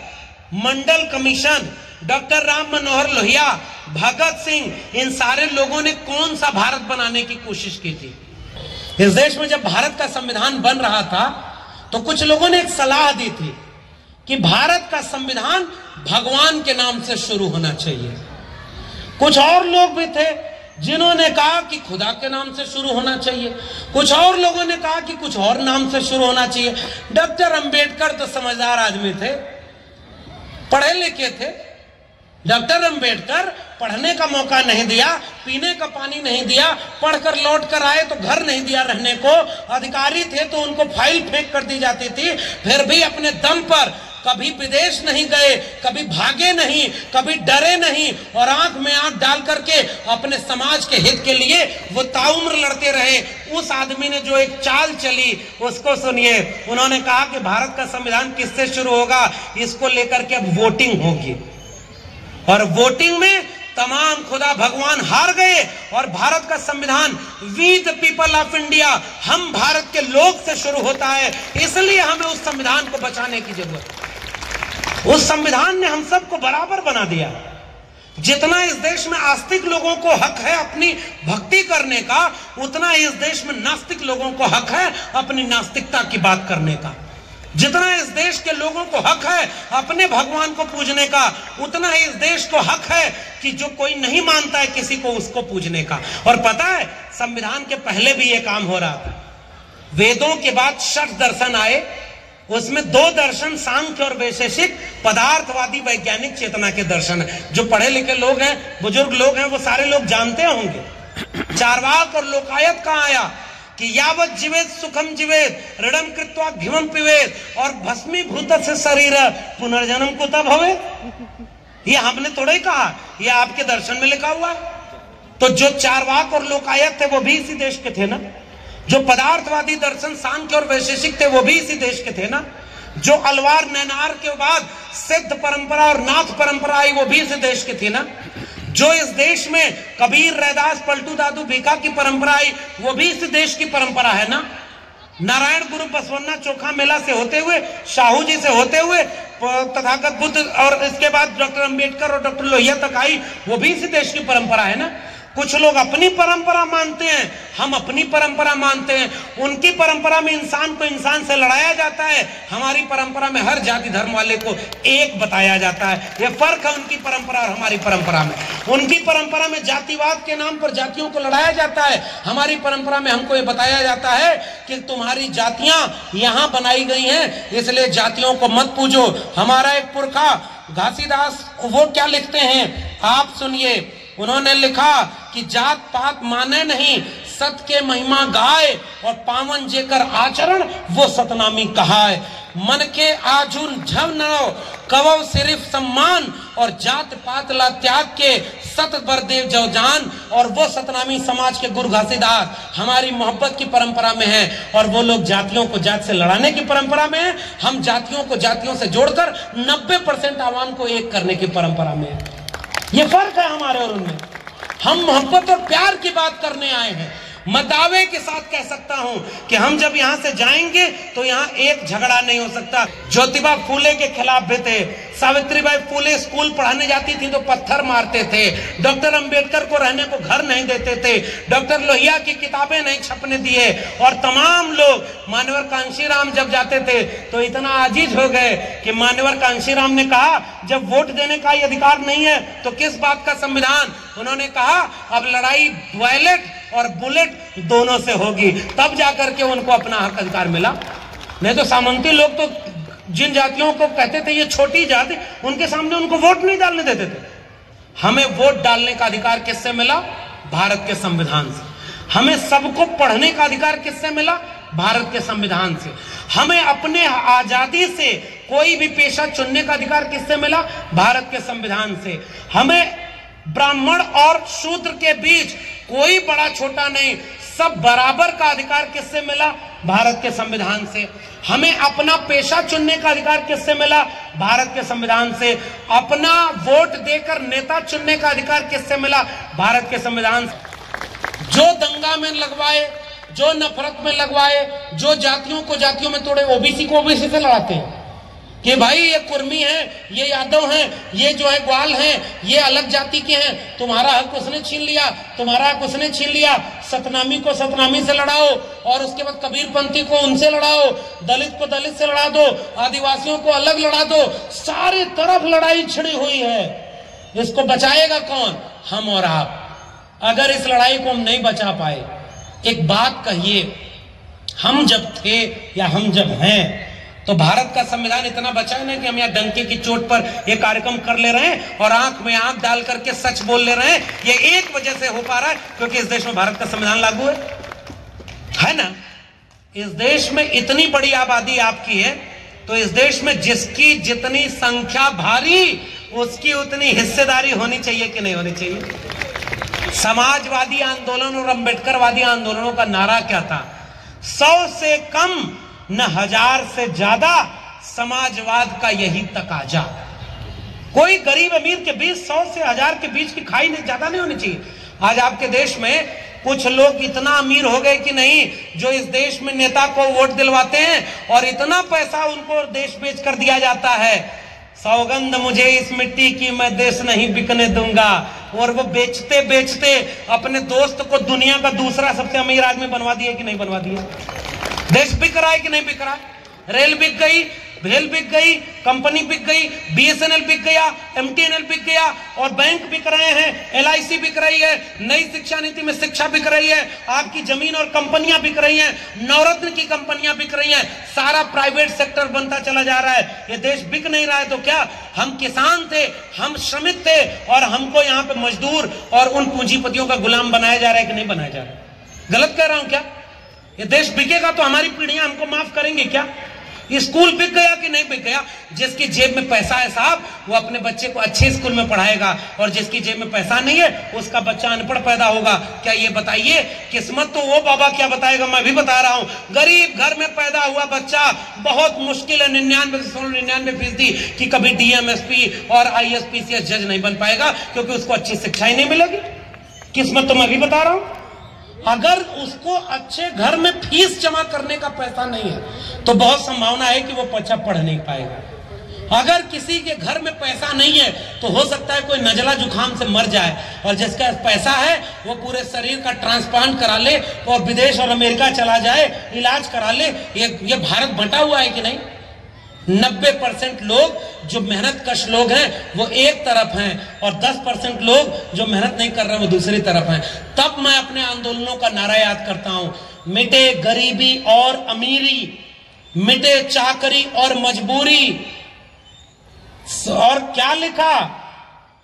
मंडल कमीशन, डॉक्टर राम मनोहर लोहिया, भगत सिंह, इन सारे लोगों ने कौन सा भारत बनाने की कोशिश की थी? इस देश में जब भारत का संविधान बन रहा था तो कुछ लोगों ने एक सलाह दी थी कि भारत का संविधान भगवान के नाम से शुरू होना चाहिए। कुछ और लोग भी थे जिन्होंने कहा कि खुदा के नाम से शुरू होना चाहिए, कुछ और लोगों ने कहा कि कुछ और नाम से शुरू होना चाहिए। डॉक्टर अंबेडकर तो समझदार आदमी थे, पढ़े लिखे थे। डॉक्टर अंबेडकर पढ़ने का मौका नहीं दिया, पीने का पानी नहीं दिया, पढ़कर लौट कर आए तो घर नहीं दिया रहने को, अधिकारी थे तो उनको फाइल फेंक कर दी जाती थी, फिर भी अपने दम पर कभी विदेश नहीं गए, कभी भागे नहीं, कभी डरे नहीं, और आंख में आंख डाल करके अपने समाज के हित के लिए वो ताउम्र लड़ते रहे। उस आदमी ने जो एक चाल चली उसको सुनिए। उन्होंने कहा कि भारत का संविधान किससे शुरू होगा? इसको लेकर के अब वोटिंग होगी, और वोटिंग में तमाम खुदा भगवान हार गए, और भारत का संविधान we the people of India, हम भारत के लोग से शुरू होता है। इसलिए हमें उस संविधान को बचाने की जरूरत है। उस संविधान ने हम सबको बराबर बना दिया। जितना इस देश में आस्तिक लोगों को हक है अपनी भक्ति करने का, उतना इस देश में नास्तिक लोगों को हक है अपनी नास्तिकता की बात करने का। जितना इस देश के लोगों को हक है अपने भगवान को पूजने का, उतना ही इस देश को हक है कि जो कोई नहीं मानता है किसी को, उसको पूजने का। और पता है, संविधान के पहले भी यह काम हो रहा था। वेदों के बाद षट दर्शन आए, उसमें दो दर्शन सांख्य और वैशेषिक पदार्थवादी वैज्ञानिक चेतना के दर्शन है। जो पढ़े लिखे लोग हैं, बुजुर्ग लोग हैं, वो सारे लोग जानते होंगे। चार्वाक और लोकायत कहां आया कि यावत जीवेत सुखम जीवेत ऋणम कृत्वा घिमम पिवेत और भस्मीभूत से शरीर पुनर्जन्म को तब होवे। ये हमने थोड़ा ही कहा, ये आपके दर्शन में लिखा हुआ है। तो जो चार्वाक और लोकायत थे वो भी इसी देश के थे ना। जो पदार्थवादी दर्शन सांख्य और वैशेषिक थे वो भी इसी देश के थे ना। जो अलवार नैनार के बाद सिद्ध परंपरा और नाथ परंपरा आई वो भी इसी देश के थे ना। जो इस देश में कबीर, रैदास, पलटू दादू, भीखा की परंपरा आई वो भी इस देश की परंपरा है ना। नारायण गुरु बसवन्ना चोखा मेला से होते हुए, शाहू जी से होते हुए तथागत बुद्ध, और इसके बाद डॉक्टर अंबेडकर और डॉक्टर लोहिया तक आई, वो भी इसी देश की परंपरा है ना। कुछ लोग अपनी परंपरा मानते हैं, हम अपनी परंपरा मानते हैं। उनकी परंपरा में इंसान को इंसान से लड़ाया जाता है, हमारी परंपरा में हर जाति धर्म वाले को एक बताया जाता है। यह फर्क है उनकी परंपरा और हमारी परंपरा में। उनकी परंपरा में जातिवाद के नाम पर जातियों को लड़ाया जाता है, हमारी परंपरा में हमको ये बताया जाता है कि तुम्हारी जातियां यहां बनाई गई हैं, इसलिए जातियों को मत पूजो। हमारा एक पुरखा घासीदास वो क्या लिखते हैं आप सुनिए। उन्होंने लिखा कि जात पात माने नहीं, सत के महिमा गाय और पावन जेकर आचरण वो सतनामी कहा है। मन के आजुन झव नाव कवो सिर्फ सम्मान और जात पात ला त्याग के सत बर देव जव जान। और वो सतनामी समाज के गुरु घासीदास हमारी मोहब्बत की परंपरा में है और वो लोग जातियों को जात से लड़ाने की परंपरा में है। हम जातियों को जातियों से जोड़कर 90% आवाम को एक करने की परंपरा में है। ये फर्क है हमारे और उनमें। हम मोहब्बत और प्यार की बात करने आए हैं। मैं दावे के साथ कह सकता हूं कि हम जब यहां से जाएंगे तो यहां एक झगड़ा नहीं हो सकता। ज्योतिबा फूले के खिलाफ भी थे। सावित्रीबाई फूले स्कूल पढ़ाने जाती थी तो पत्थर मारते थे। डॉक्टर अंबेडकर को रहने को घर नहीं देते थे। डॉक्टर लोहिया की किताबें नहीं छपने दिए। और तमाम लोग मान्यवर कांशीराम जब जाते थे तो इतना आजीज हो गए कि मान्यवर कांशीराम ने कहा जब वोट देने का ही अधिकार नहीं है तो किस बात का संविधान। उन्होंने कहा अब लड़ाई वॉयलेट और बुलेट दोनों से होगी, तब जाकर के उनको अपना हक अधिकार मिला। नहीं तो सामंती लोग तो जिन जातियों को कहते थे ये छोटी जाति, उनके सामने उनको वोट नहीं डालने देते थे। हमें वोट डालने का अधिकार किससे मिला? भारत के संविधान से। हमें सबको पढ़ने का अधिकार किससे मिला? भारत के संविधान से। हमें अपने आजादी से कोई भी पेशा चुनने का अधिकार किससे मिला? भारत के संविधान से। हमें ब्राह्मण और शूद्र के बीच कोई बड़ा छोटा नहीं, सब बराबर का अधिकार किससे मिला? भारत के संविधान से। हमें अपना पेशा चुनने का अधिकार किससे मिला? भारत के संविधान से। अपना वोट देकर नेता चुनने का अधिकार किससे मिला? भारत के संविधान से। जो दंगा में लगवाए, जो नफरत में लगवाए, जो जातियों को जातियों में तोड़े, ओबीसी को ओबीसी से लड़ाते हैं कि भाई ये कुर्मी है, ये यादव हैं, ये जो है ग्वाल हैं, ये अलग जाति के हैं, तुम्हारा हक उसने छीन लिया, तुम्हारा हक उसने छीन लिया। सतनामी को सतनामी से लड़ाओ और उसके बाद कबीरपंथी को उनसे लड़ाओ, दलित को दलित से लड़ा दो, आदिवासियों को अलग लड़ा दो। सारी तरफ लड़ाई छिड़ी हुई है। इसको बचाएगा कौन? हम और आप। अगर इस लड़ाई को हम नहीं बचा पाए, एक बात कहिए, हम जब थे या हम जब हैं तो भारत का संविधान इतना बचा है ना कि हम यहाँ डंके की चोट पर ये कार्यक्रम कर ले रहे हैं और आंख में आंख डाल करके सच बोल ले रहे हैं। ये एक वजह से हो पा रहा है क्योंकि इस देश में भारत का संविधान लागू है ना। इस देश में इतनी बड़ी आबादी आपकी है तो इस देश में जिसकी जितनी संख्या भारी उसकी उतनी हिस्सेदारी होनी चाहिए कि नहीं होनी चाहिए? समाजवादी आंदोलन और अम्बेडकरवादी आंदोलनों का नारा क्या था? 100 से कम न 1000 से ज्यादा, समाजवाद का यही तकाजा। कोई गरीब अमीर के बीच 100 से 1000 के बीच की खाई नहीं, ज्यादा नहीं होनी चाहिए। आज आपके देश में कुछ लोग इतना अमीर हो गए कि नहीं, जो इस देश में नेता को वोट दिलवाते हैं और इतना पैसा उनको देश बेच कर दिया जाता है। सौगंध मुझे इस मिट्टी की, मैं देश नहीं बिकने दूंगा। और वो बेचते बेचते अपने दोस्त को दुनिया का दूसरा सबसे अमीर आदमी बनवा दिया कि नहीं बनवा दिया? देश बिक रहा है कि नहीं बिक रहा? रेल बिक गई, भेल बिक गई, कंपनी बिक गई, बीएसएनएल बिक गया, एमटीएनएल बिक गया और बैंक बिक रहे हैं, एलआईसी बिक रही है, नई शिक्षा नीति में शिक्षा बिक रही है, आपकी जमीन और कंपनियां बिक रही हैं, नवरत्न की कंपनियां बिक रही हैं, सारा प्राइवेट सेक्टर बनता चला जा रहा है। ये देश बिक नहीं रहा है तो क्या? हम किसान थे, हम श्रमिक थे और हमको यहाँ पे मजदूर और उन पूंजीपतियों का गुलाम बनाया जा रहा है कि नहीं बनाया जा रहा है? गलत कह रहा हूं क्या? ये देश बिकेगा तो हमारी पीढ़ियां हमको माफ करेंगे क्या? स्कूल बिक गया कि नहीं बिक गया? जिसकी जेब में पैसा है साहब, वो अपने बच्चे को अच्छे स्कूल में पढ़ाएगा और जिसकी जेब में पैसा नहीं है उसका बच्चा अनपढ़ पैदा होगा। क्या ये बताइए? किस्मत तो वो बाबा क्या बताएगा, मैं भी बता रहा हूं। गरीब घर में पैदा हुआ बच्चा बहुत मुश्किल है 99% कि कभी डीएमएसपी और आईएसपीसीएस जज नहीं बन पाएगा क्योंकि उसको अच्छी शिक्षा ही नहीं मिलेगी। किस्मत तो मैं भी बता रहा हूं। अगर उसको अच्छे घर में फीस जमा करने का पैसा नहीं है तो बहुत संभावना है कि वो बच्चा पढ़ नहीं पाएगा। अगर किसी के घर में पैसा नहीं है तो हो सकता है कोई नजला जुखाम से मर जाए और जिसका पैसा है वो पूरे शरीर का ट्रांसप्लांट करा ले और विदेश और अमेरिका चला जाए, इलाज करा ले। ये भारत बंटा हुआ है कि नहीं? 90% लोग जो मेहनत कश लोग हैं वो एक तरफ हैं और 10% लोग जो मेहनत नहीं कर रहे वो दूसरी तरफ हैं। तब मैं अपने आंदोलनों का नारा याद करता हूं, मिटे गरीबी और अमीरी, मिटे चाकरी और मजबूरी। और क्या लिखा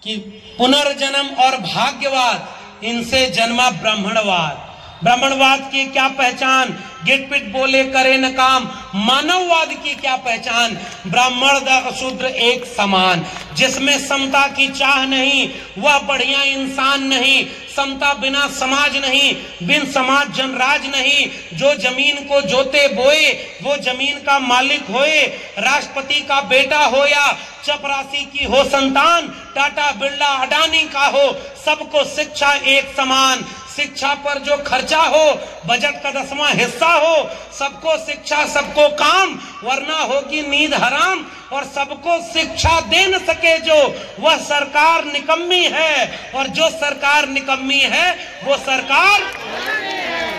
कि पुनर्जन्म और भाग्यवाद, इनसे जन्मा ब्राह्मणवाद। ब्राह्मणवाद की क्या पहचान, गिट पिट बोले करे न काम। मानववाद की क्या पहचान, ब्राह्मण शूद्र एक समान। जिसमें समता की चाह नहीं वह बढ़िया इंसान नहीं। समता बिना समाज नहीं, बिन समाज जनराज नहीं। जो जमीन को जोते बोए वो जमीन का मालिक होए। राष्ट्रपति का बेटा हो या चपरासी की हो संतान, टाटा बिरला अडानी का हो, सबको शिक्षा एक समान। शिक्षा पर जो खर्चा हो बजट का 10वां हिस्सा हो। सबको शिक्षा सबको काम, वरना होगी नींद हराम। और सबको शिक्षा दे न सके जो, वह सरकार निकम्मी है। और जो सरकार निकम्मी है वो सरकार,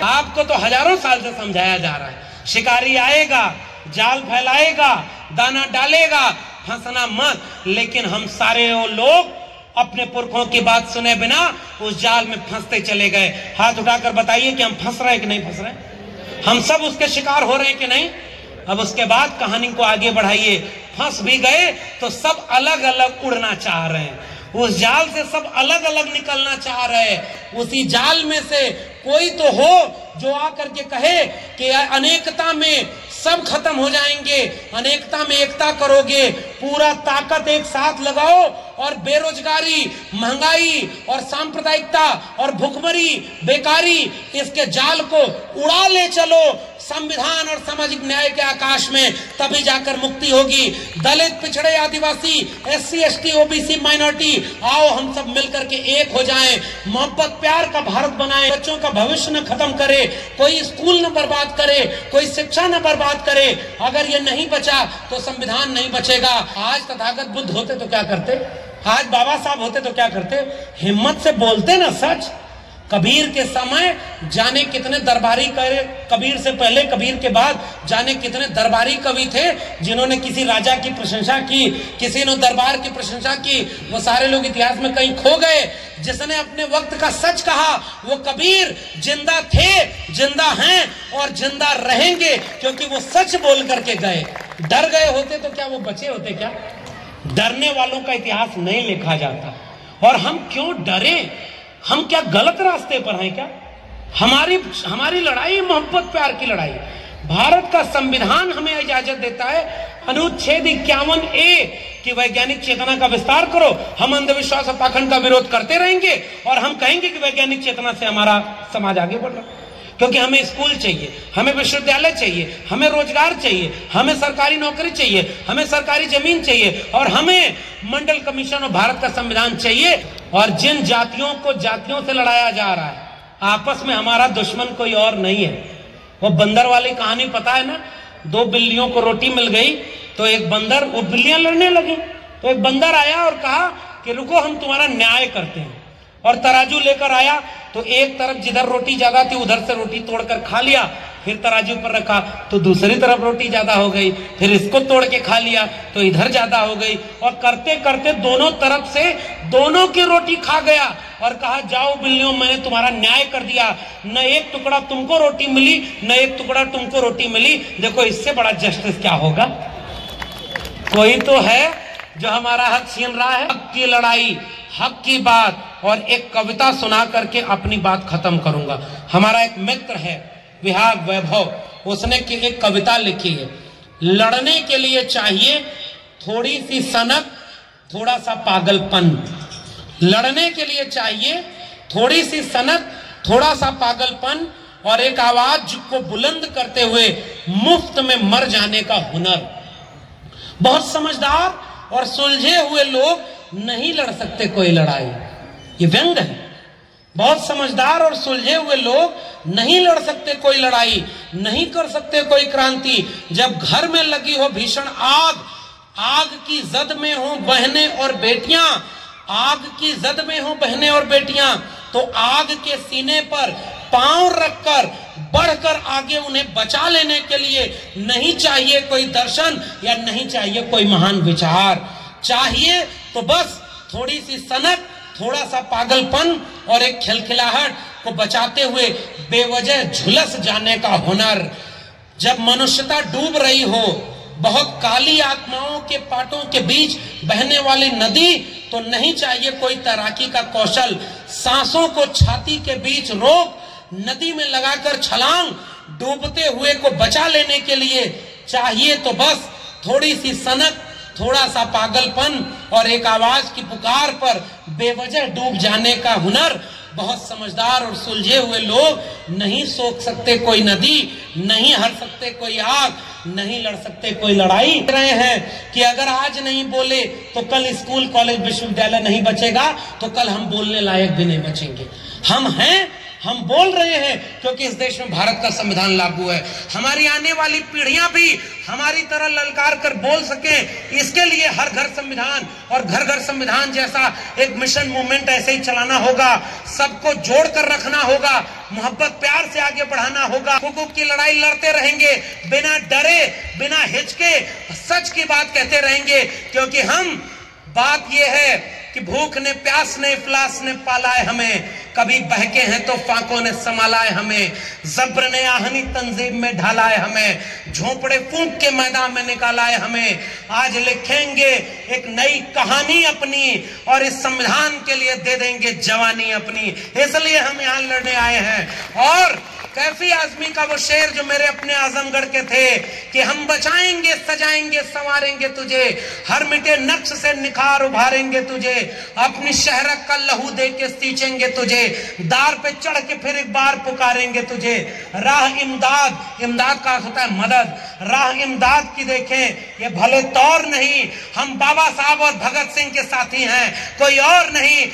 आपको तो हजारों साल से समझाया जा रहा है। शिकारी आएगा, जाल फैलाएगा, दाना डालेगा, फंसना मत। लेकिन हम सारे वो लोग अपने पुरखों की बात सुने बिना उस जाल में फंसते चले गए। हाथ उठाकर बताइए कि हम फंस रहे हैं कि नहीं फंस रहे? हम सब उसके शिकार हो रहे हैं कि नहीं? अब उसके बाद कहानी को आगे बढ़ाइए। फंस भी गए तो सब अलग अलग उड़ना चाह रहे हैं। उस जाल से सब अलग अलग निकलना चाह रहे हैं। उसी जाल में से कोई तो हो जो आकर के कहे कि अनेकता में सब खत्म हो जाएंगे, अनेकता में एकता करोगे, पूरा ताकत एक साथ लगाओ और बेरोजगारी, महंगाई और सांप्रदायिकता और भुखमरी, बेकारी, इसके जाल को उड़ा ले चलो संविधान और सामाजिक न्याय के आकाश में, तभी जाकर मुक्ति होगी। दलित, पिछड़े, आदिवासी, SC ST OBC माइनॉरिटी, आओ हम सब मिलकर के एक हो जाएं, मोहब्बत प्यार का भारत बनाएं। बच्चों का भविष्य न खत्म करे, कोई स्कूल न बर्बाद करे, कोई शिक्षा न बर्बाद करे। अगर ये नहीं बचा तो संविधान नहीं बचेगा। आज तथागत बुद्ध होते तो क्या करते? आज बाबा साहब होते तो क्या करते? हिम्मत से बोलते ना सच। कबीर के समय जाने कितने दरबारी करे, कबीर से पहले कबीर के बाद जाने कितने दरबारी कवि थे जिन्होंने किसी राजा की प्रशंसा की, किसी ने दरबार की प्रशंसा की। वो सारे लोग इतिहास में कहीं खो गए। जिसने अपने वक्त का सच कहा वो कबीर जिंदा थे, जिंदा हैं और जिंदा रहेंगे, क्योंकि वो सच बोल करके गए। डर गए होते तो क्या वो बचे होते? क्या डरने वालों का इतिहास नहीं लिखा जाता। और हम क्यों डरे? हम क्या गलत रास्ते पर हैं क्या? हमारी लड़ाई मोहब्बत प्यार की लड़ाई। भारत का संविधान हमें इजाजत देता है, अनुच्छेद 51A कि वैज्ञानिक चेतना का विस्तार करो। हम अंधविश्वास और पाखंड का विरोध करते रहेंगे और हम कहेंगे कि वैज्ञानिक चेतना से हमारा समाज आगे बढ़ रहा है। क्योंकि हमें स्कूल चाहिए, हमें विश्वविद्यालय चाहिए, हमें रोजगार चाहिए, हमें सरकारी नौकरी चाहिए, हमें सरकारी जमीन चाहिए और हमें मंडल कमीशन और भारत का संविधान चाहिए। और जिन जातियों को जातियों से लड़ाया जा रहा है, आपस में हमारा दुश्मन कोई और नहीं है। वो बंदर वाली कहानी पता है ना? 2 बिल्लियों को रोटी मिल गई तो एक बंदर, वो बिल्लियां लड़ने लगी तो एक बंदर आया और कहा कि रुको हम तुम्हारा न्याय करते हैं। और तराजू लेकर आया तो एक तरफ जिधर रोटी ज्यादा थी उधर से रोटी तोड़कर खा लिया, फिर तराजू पर रखा तो दूसरी तरफ रोटी ज्यादा हो गई, फिर इसको तोड़ के खा लिया तो इधर ज्यादा हो गई। और करते करते दोनों तरफ से दोनों की रोटी खा गया और कहा जाओ बिल्लियों, मैंने तुम्हारा न्याय कर दिया। न एक टुकड़ा तुमको रोटी मिली, न एक टुकड़ा तुमको रोटी मिली। देखो इससे बड़ा जस्टिस क्या होगा? कोई तो है जो हमारा हक छीन रहा है। हक की लड़ाई, हक की बात। और एक कविता सुना करके अपनी बात खत्म करूंगा। हमारा एक मित्र है विहाग वैभव, उसने एक कविता लिखी है। लड़ने के लिए चाहिए थोड़ी सी सनक, थोड़ा सा पागलपन। लड़ने के लिए चाहिए थोड़ी सी सनक, थोड़ा सा पागलपन और एक आवाज को बुलंद करते हुए मुफ्त में मर जाने का हुनर। बहुत समझदार और सुलझे हुए लोग नहीं लड़ सकते कोई लड़ाई। ये व्यंग है। बहुत समझदार और सुलझे हुए लोग नहीं लड़ सकते कोई लड़ाई, नहीं कर सकते कोई क्रांति। जब घर में लगी हो भीषण आग, आग की जद में हो बहनें और बेटियां, आग की जद में हो बहनें और बेटियां, तो आग के सीने पर पांव रखकर बढ़कर आगे उन्हें बचा लेने के लिए नहीं चाहिए कोई दर्शन या नहीं चाहिए कोई महान विचार। चाहिए तो बस थोड़ी सी सनक, थोड़ा सा पागलपन और एक खिलखिलाहट को बचाते हुए बेवजह झुलस जाने का हुनर। जब मनुष्यता डूब रही हो, बहुत काली आत्माओं के पाटों के बीच बहने वाली नदी, तो नहीं चाहिए कोई तैराकी का कौशल। सांसों को छाती के बीच रोक नदी में लगाकर छलांग, डूबते हुए को बचा लेने के लिए चाहिए तो बस थोड़ी सी सनक, थोड़ा सा पागलपन और एक आवाज की पुकार पर बेवजह डूब जाने का हुनर। बहुत समझदार और सुलझे हुए लोग नहीं सोख सकते कोई नदी, नहीं हर सकते कोई आग, नहीं लड़ सकते कोई लड़ाई। रहे हैं कि अगर आज नहीं बोले तो कल स्कूल कॉलेज विश्वविद्यालय नहीं बचेगा, तो कल हम बोलने लायक भी नहीं बचेंगे। हम हैं, हम बोल रहे हैं क्योंकि इस देश में भारत का संविधान लागू है। हमारी आने वाली पीढ़ियां भी हमारी तरह ललकार कर बोल सके, इसके लिए हर घर संविधान और घर घर संविधान जैसा एक मिशन मूवमेंट ऐसे ही चलाना होगा। सबको जोड़ कर रखना होगा, मोहब्बत प्यार से आगे बढ़ाना होगा। हुकूक की लड़ाई लड़ते रहेंगे, बिना डरे, बिना हिचके, सच की बात कहते रहेंगे। क्योंकि हम, बात यह है कि भूख ने, प्यास ने, इफलास ने पाला है हमें, कभी बहके हैं तो फाकों ने संभाला है हमें, जब्र ने आहनी तंजीब में ढाला है हमें, झोंपड़े फूंक के मैदान में निकाला है हमें। आज लिखेंगे एक नई कहानी अपनी और इस संविधान के लिए दे देंगे जवानी अपनी। इसलिए हम यहाँ लड़ने आए हैं। और कैफी आजमी का वो शेर जो मेरे अपने आजमगढ़ के थे कि हम बचाएंगे, सजाएंगे, संवारेंगे तुझे, हर मिटे नक्श से निखार उभारेंगे तुझे, अपनी शहरक का लहू दे के सींचेंगे तुझे, दार पे चढ़ के फिर एक बार पुकारेंगे तुझे। राह इमदाद, इमदाद का अर्थ होता है मदद, राह इमदाद की देखें ये भले तौर नहीं, हम बाबा साहब और भगत सिंह के साथी हैं, कोई और नहीं।